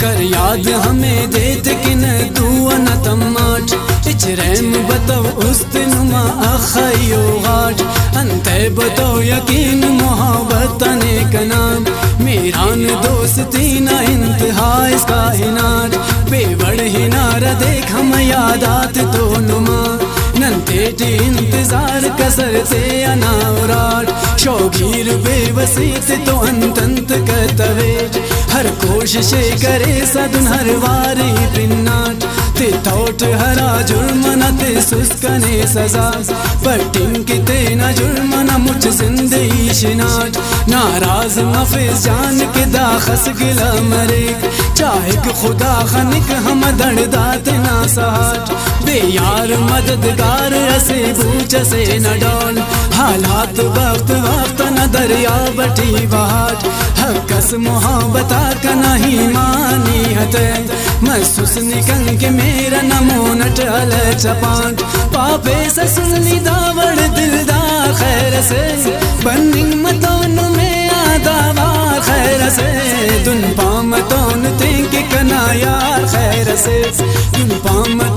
کر یاد ہمیں دیت کن دون تماٹ اچریم بتو است نما اخیو غاٹ انتے بتو یقین محبت نیک نام میران دوستی نہ انتہا اس کائنات بے بڑ ہنار دیکھ ہم یادات تو نما ننتیٹی انتظار کسرتے اناورات شوگیر بے وسیط تو انتنت کتویٹ ہر کوشش کرے صدن ہر واری پناٹ تے توٹ ہرا جرمنا تے سسکنے سزا پٹن کی تینا جرمنا مجھ زندگی شناٹ ناراض مفیز جان کے دا خس گلا مریک چاہک خدا خنک ہم دردات ناساٹ بے یار مددگار اسے بوچ سے نہ ڈال حالات وقت وقت نہ دریا بٹی بہاٹ حقس محبتا کا نہیں مانی ہتے محسوس نکن کے میرا نمونٹ علی چپانٹ پاپے سے سنلی داوڑ دل دا خیر سے بننگ متون میں آداوا خیر سے دن پامتون تینک کنا یار خیر سے دن پامتون